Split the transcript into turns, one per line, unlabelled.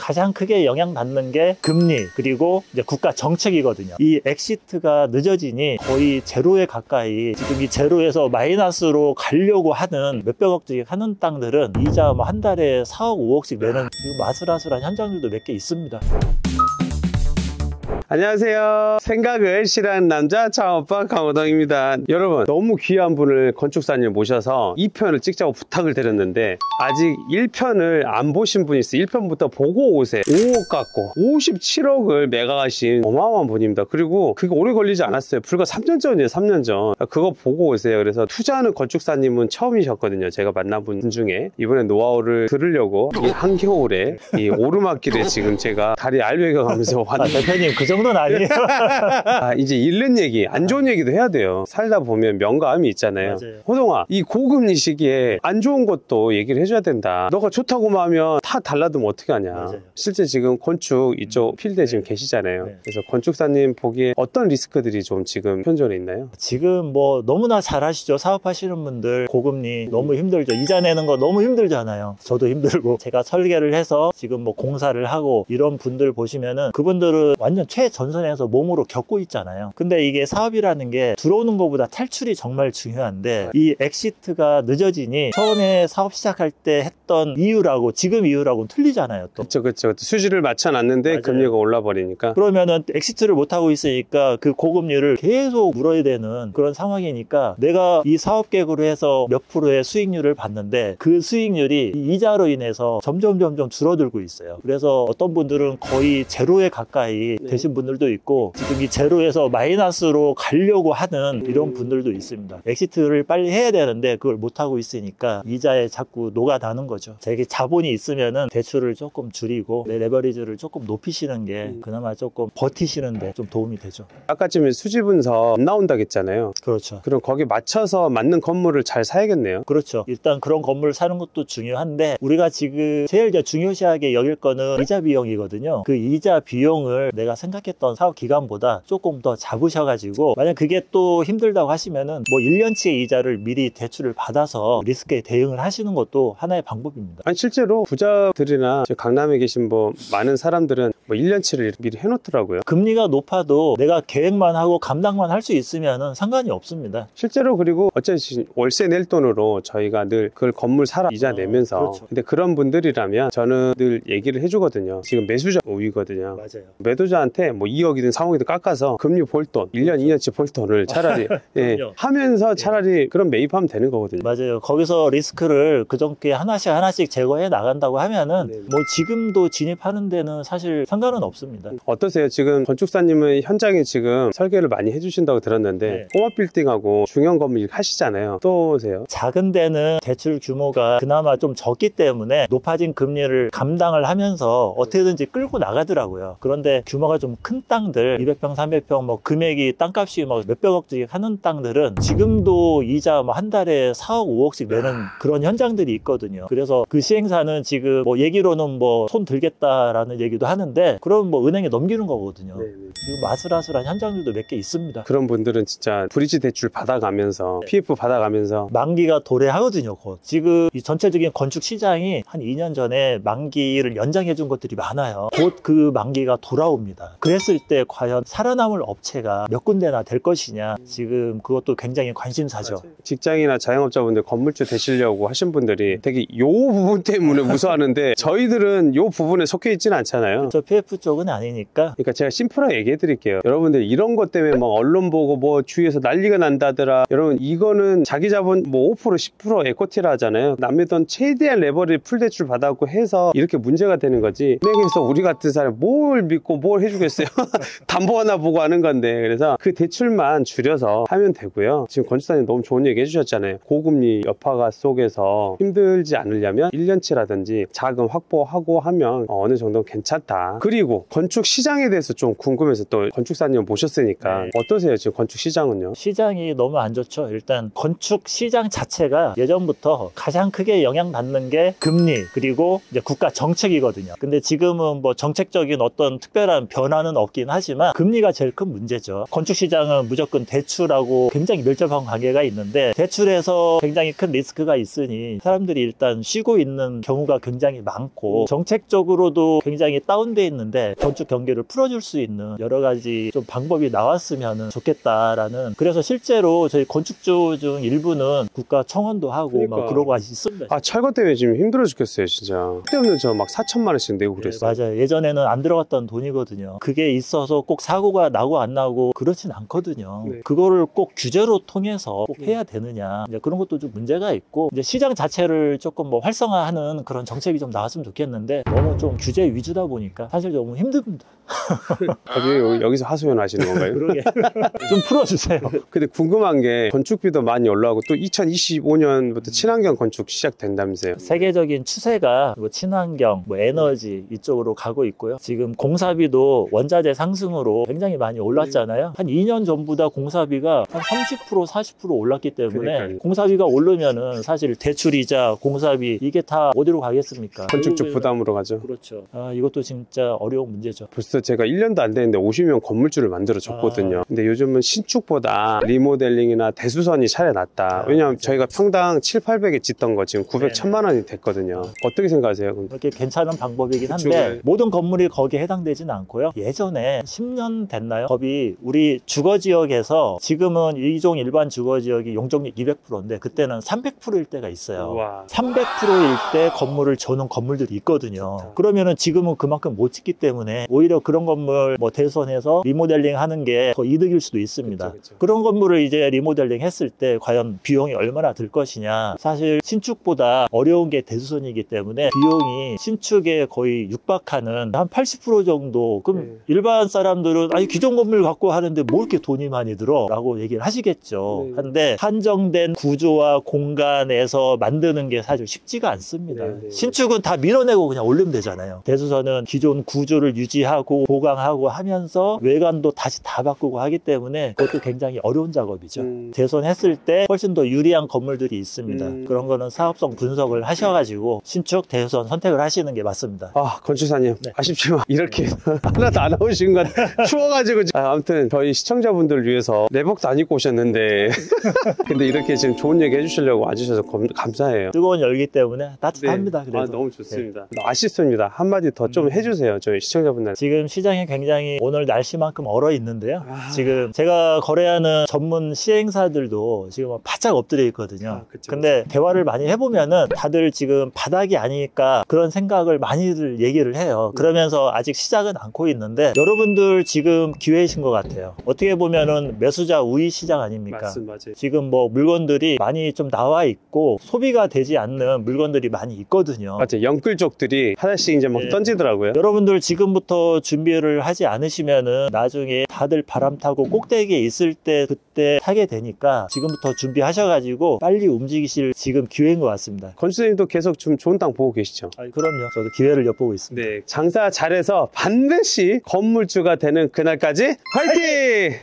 가장 크게 영향받는 게 금리 그리고 이제 국가 정책이거든요. 이 엑시트가 늦어지니 거의 제로에 가까이 지금 이 제로에서 마이너스로 가려고 하는 몇백억씩 하는 땅들은 이자 뭐 한 달에 4억 5억씩 내는 지금 아슬아슬한 현장들도 몇 개 있습니다.
안녕하세요. 생각을 싫어하는 남자 창업가 강호동입니다. 여러분, 너무 귀한 분을 건축사님을 모셔서 2편을 찍자고 부탁을 드렸는데 아직 1편을 안 보신 분이 있어요. 1편부터 보고 오세요. 5억 갖고 57억을 매각하신 어마어마한 분입니다. 그리고 그게 오래 걸리지 않았어요. 불과 3년 전이에요. 3년 전. 그거 보고 오세요. 그래서 투자하는 건축사님은 처음이셨거든요. 제가 만나본 분 중에. 이번에 노하우를 들으려고 이 한겨울에 이 오르막길에 지금 제가 다리 알배겨 가면서 왔는데
대표님 그 정도는 아니에요.
이제 잃는 얘기, 안 좋은 얘기도 해야 돼요. 살다 보면 명감이 있잖아요.
맞아요.
호동아, 이 고금리 시기에 안 좋은 것도 얘기를 해줘야 된다. 너가 좋다고만 하면 다 달라두면 어떻게 하냐.
맞아요.
실제 지금 건축 이쪽 필드에 지금 계시잖아요.
네.
그래서 건축사님 보기에 어떤 리스크들이 좀 지금 현존에 있나요?
지금 뭐 너무나 잘 아시죠? 사업하시는 분들 고금리 너무 힘들죠. 이자 내는 거 너무 힘들잖아요. 저도 힘들고 제가 설계를 해서 지금 뭐 공사를 하고 이런 분들 보시면은 그분들은 완전 최전선에서 몸으로 겪고 있잖아요. 근데 이게 사업이라는 게 들어오는 것보다 탈출이 정말 중요한데 이 엑시트가 늦어지니 처음에 사업 시작할 때 했던 이유라고 지금 이유라고는 틀리잖아요. 또.
그렇죠. 수지를 맞춰놨는데
맞아요.
금리가 올라버리니까.
그러면은 엑시트를 못하고 있으니까 그 고금리를 계속 물어야 되는 그런 상황이니까 내가 이 사업 계획으로 해서 몇 프로의 수익률을 받는데 그 수익률이 이자로 인해서 점점 줄어들고 있어요. 그래서 어떤 분들은 거의 제로에 가까이 되신 분들도 있고 지금 이 제로에서 마이너스로 가려고 하는 이런 분들도 있습니다. 엑시트를 빨리 해야 되는데 그걸 못하고 있으니까 이자에 자꾸 녹아나는 거죠. 자기 자본이 있으면은 대출을 조금 줄이고 내 레버리지를 조금 높이시는 게 그나마 조금 버티시는데 좀 도움이 되죠.
아까쯤에 수지 분석 안 나온다고 했잖아요.
그렇죠.
그럼 거기 맞춰서 맞는 건물을 잘 사야겠네요.
그렇죠. 일단 그런 건물을 사는 것도 중요한데 우리가 지금 제일 중요시하게 여길 거는 이자 비용이거든요. 그 이자 비용을 내가 생각했던 사업 기간보다 조금 더 잡으셔가지고 만약 그게 또 힘들다고 하시면은 뭐 1년치의 이자를 미리 대출을 받아서 리스크에 대응을 하시는 것도 하나의 방법입니다.
아니 실제로 부자들이나 지금 강남에 계신 뭐 많은 사람들은 뭐 1년치를 미리 해놓더라고요.
금리가 높아도 내가 계획만 하고 감당만 할 수 있으면은 상관이 없습니다.
실제로 그리고 어차피 월세 낼 돈으로 저희가 늘 그걸 건물 사라 이자 내면서
그렇죠.
근데 그런 분들이라면 저는 늘 얘기를 해주거든요. 지금 매수자 우위거든요.
맞아요.
매도자한테 뭐 2억이든 3억이든 깎아서 금리 볼 돈, 1년, 2년치 볼 돈을 차라리 하면서 차라리 그런 매입하면 되는 거거든요.
맞아요. 거기서 리스크를 그저께 하나씩 제거해 나간다고 하면은 뭐 지금도 진입하는 데는 사실 상관은 없습니다.
어떠세요? 지금 건축사님은 현장에 지금 설계를 많이 해주신다고 들었는데 꼬마 빌딩하고 중형 건물 하시잖아요. 어떠세요?
작은 데는 대출 규모가 그나마 좀 적기 때문에 높아진 금리를 감당을 하면서 어떻게든지 끌고 나가더라고요. 그런데 규모가 좀 큰 땅들 200평, 300평 뭐 금액이 땅값이 막 몇백억씩 하는 땅들은 지금도 이자 뭐 한 달에 4억, 5억씩 내는 그런 현장들이 있거든요. 그래서 그 시행사는 지금 뭐 얘기로는 뭐 손 들겠다라는 얘기도 하는데 그럼 뭐 은행에 넘기는 거거든요. 지금 아슬아슬한 현장들도 몇 개 있습니다.
그런 분들은 진짜 브리지 대출 받아가면서 PF 받아가면서
만기가 도래하거든요. 곧. 지금 이 전체적인 건축 시장이 한 2년 전에 만기를 연장해 준 것들이 많아요. 곧 그 만기가 돌아옵니다. 그랬을 때 과연 살아남을 업체가 몇 군데나 될 것이냐 지금 그것도 굉장히 관심사죠.
맞아요. 직장이나 자영업자분들 건물주 되시려고 하신 분들이 되게 요 부분 때문에 무서워하는데 저희들은 요 부분에 속해 있지는 않잖아요.
저 PF 쪽은 아니니까.
그러니까 제가 심플하게 얘기해 드릴게요. 여러분들 이런 것 때문에 막 언론 보고 뭐 주위에서 난리가 난다더라. 여러분 이거는 자기 자본 뭐 5% 10% 에코티라 하잖아요. 남의 돈 최대한 레버리 풀대출 받아갖고 해서 이렇게 문제가 되는 거지. 은행에서 우리 같은 사람 뭘 믿고 뭘 해주겠어요. 담보 하나 보고 하는 건데. 그래서 그 대출만 줄여서 하면 되고요. 지금 건축사님 너무 좋은 얘기 해주셨잖아요. 고금리 여파가 속에서 힘들지 않으려면 1년치라든지 자금 확보하고 하면 어느 정도 괜찮다. 그리고 건축 시장에 대해서 좀 궁금해서 또 건축사님 모셨으니까
네.
어떠세요? 지금 건축 시장은요?
시장이 너무 안 좋죠. 일단 건축 시장 자체가 예전부터 가장 크게 영향받는 게 금리 그리고 이제 국가 정책이거든요. 근데 지금은 뭐 정책적인 어떤 특별한 변화는 없긴 하지만 금리가 제일 큰 문제죠. 건축 시장은 무조건 대출하고 굉장히 밀접한 관계가 있는데 대출에서 굉장히 큰 리스크가 있으니 사람들이 일단 쉬고 있는 경우가 굉장히 많고 정책적으로도 굉장히 다운돼 있는데 건축 경기를 풀어줄 수 있는 여러 가지 좀 방법이 나왔으면 좋겠다라는. 그래서 실제로 저희 건축주 중 일부는 국가 청원도 하고 막 그러고 있습니다.
아, 철거 때문에 지금 힘들어 죽겠어요, 진짜. 그때는 저 막 4천만 원씩 내고 그랬어요.
네, 맞아요. 예전에는 안 들어갔던 돈이거든요. 그게 있어서 꼭 사고가 나고 안 나고 그렇진 않거든요.
네.
그거를 꼭 규제로 통해서 꼭 해야 되느냐. 이제 그런 것도 좀 문제가 있고, 이제 시장 자체를 조금 뭐 활성화하는 그런 정책이 좀 나왔으면 좋겠는데 너무 좀 규제 위주다 보니까 사실 너무 힘듭니다.
여기서 하소연 하시는 건가요?
그러게. 좀 풀어주세요.
근데 궁금한 게 건축비도 많이 올라가고 또 2025년부터 친환경 건축 시작된다면서요?
세계적인 추세가 뭐 친환경, 뭐 에너지 이쪽으로 가고 있고요. 지금 공사비도 원자재 상승으로 굉장히 많이 올랐잖아요. 한 2년 전보다 공사비가 한 30%, 40% 올랐기 때문에
그러니까요.
공사비가 오르면은 사실 대출이자 공사비 이게 다 어디로 가겠습니까?
건축주 부담으로 가죠.
그렇죠. 아, 이것도 진짜 어려운 문제죠.
벌써 제가 1년도 안 됐는데 50명 건물주를 만들어 줬거든요. 근데 요즘은 신축보다 리모델링이나 대수선이 차라리 낫다. 왜냐하면 저희가 평당 7, 800에 짓던 거 지금 900, 1000만 원이 됐거든요. 어떻게 생각하세요? 그럼?
그렇게 괜찮은 방법이긴 한데
그쪽에.
모든 건물이 거기에 해당되지는 않고요. 예전에 10년 됐나요? 법이 우리 주거지역에서 지금은 이종 일반 주거지역이 용적률 200%인데 그때는 300%일 때가 있어요.
우와.
300%일 때 건물을 줘놓은 건물들이 있거든요.
좋다.
그러면은 지금은 그만큼 못 짓기 때문에 오히려 그런 건물 뭐 대선해서 리모델링 하는 게 더 이득일 수도 있습니다.
그쵸.
그런 건물을 이제 리모델링 했을 때 과연 비용이 얼마나 들 것이냐. 사실 신축보다 어려운 게 대수선이기 때문에 비용이 신축에 거의 육박하는 한 80% 정도. 그럼 일반 사람들은 아니 기존 건물 갖고 하는데 뭐 이렇게 돈이 많이 들어? 라고 얘기를 하시겠죠. 근데 한정된 구조와 공간에서 만드는 게 사실 쉽지가 않습니다. 신축은 다 밀어내고 그냥 올리면 되잖아요. 대수선은 기존 구조를 유지하고 보강하고 하면서 외관도 다시 다 바꾸고 하기 때문에 그것도 굉장히 어려운 작업이죠. 대선했을 때 훨씬 더 유리한 건물들이 있습니다. 그런 거는 사업성 분석을 하셔가지고 신축, 대선 선택을 하시는 게 맞습니다.
아, 건축사님.
네.
아쉽지만 이렇게 하나도 안 나오신 것 추워가지고. 아무튼 저희 시청자분들을 위해서 내복도 안 입고 오셨는데 근데 이렇게 지금 좋은 얘기 해주시려고 와주셔서 감사해요.
뜨거운 열기 때문에 따뜻합니다. 그래도.
아, 너무 좋습니다. 아쉽습니다. 한마디 더 좀 해주세요. 저희 시청자분들.
지금 시장이 굉장히 오늘 날씨만큼 얼어 있는데요. 지금 제가 거래하는 전문 시행사들도 지금 바짝 엎드려 있거든요. 근데 대화를 많이 해보면은 다들 지금 바닥이 아니니까 그런 생각을 많이들 얘기를 해요. 그러면서 아직 시작은 않고 있는데 여러분들 지금 기회이신 것 같아요. 어떻게 보면은 매수자 우위 시장 아닙니까?
맞아요.
지금 뭐 물건들이 많이 좀 나와 있고 소비가 되지 않는 물건들이 많이 있거든요.
맞아요. 영끌족들이 하나씩 이제 막 던지더라고요.
여러분들 지금부터 준비를 하지 않으시면은 나중에 다들 바람 타고 꼭대기에 있을 때 그때 타게 되니까 지금부터 준비하셔가지고 빨리 움직이실 지금 기회인 것 같습니다.
건축사님도 계속 좀 좋은 땅 보고 계시죠?
그럼요. 저도 기회를 엿보고 있습니다.
네. 장사 잘해서 반드시 건물주가 되는 그날까지 화이팅!